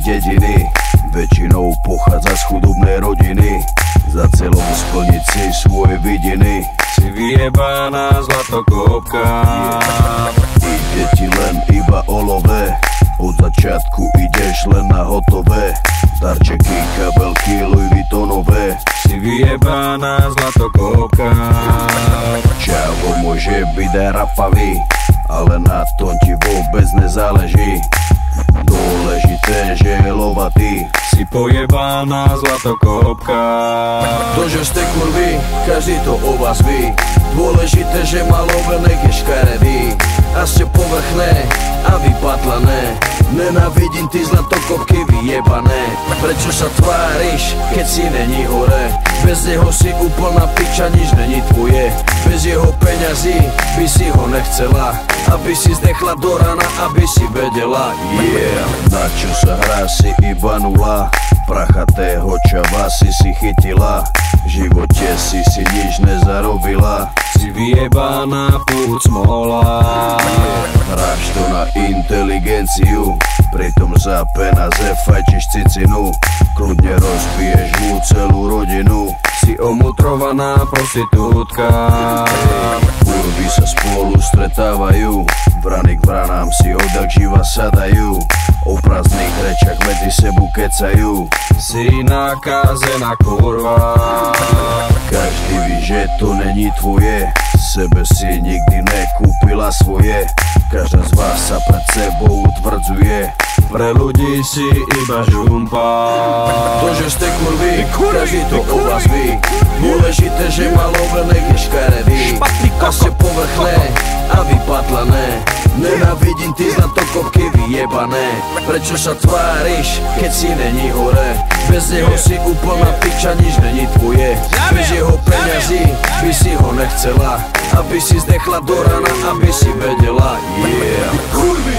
dediny, väčšinou pochádza z chudobnej rodiny. Za celom splniť si svoje vidiny. Si vyjebaná zlatokopka, ide ti len iba o love. Od začiatku ideš len na hotové. Darčeky, kabelky, Louis Vuittonové. si vyjebaná zlatokopka. Čavo môže byť aj rapavý, ale na tom ti vôbec nezáleží. Dôležité, že je lovatý. Si pojebaná zlatokopka. To, že ste kurvy, každý to o vás ví. Dôležité, že má love, nech je škaredý. A ste povrchné a vypatlané. Nenávidím ty zlatokopky vyjebané. Prečo sa tváriš, keď si není hore? Bez neho si úplná piča, nič není tvoje. Bez jeho peňazí by si ho nechcela, aby si zdechla do rana, aby si vedela. Yeah, na čo sa hrá, si iba nula. Prachatého čava si chytila. V živote si nič nezarobila. Si vyjebaná púd smola. Hráš to na inteligenciu, pritom za peniaze fajčiš cicinu. Kľudne rozbiješ mu celú rodinu. Si omutrovaná prostitútka. Kurvy sa spolu stretávajú, vrany k vranám si odjak živa sadajú. O prázdnych rečach medzi sebou kecajú. Si nakazená kurva. Každý ví, že to není tvoje. Sebe si nikdy nekúpila svoje. Každá z vás sa pred sebou utvrdzuje. Pre ľudí si iba žumpa. To, že ste kurvy, každý to o vás ví. Dôležité, že má love, nech je škaredý. A ste povrchné a vypatlané. Nenávidím ty zlatokopky vyjebané. Prečo sa tváriš, keď si není hore? Bez neho si úplná piča, nič není tvoje. Bez jeho peňazí by si ho nechcela, aby si zdechla do rana, aby si vedela. Yeah.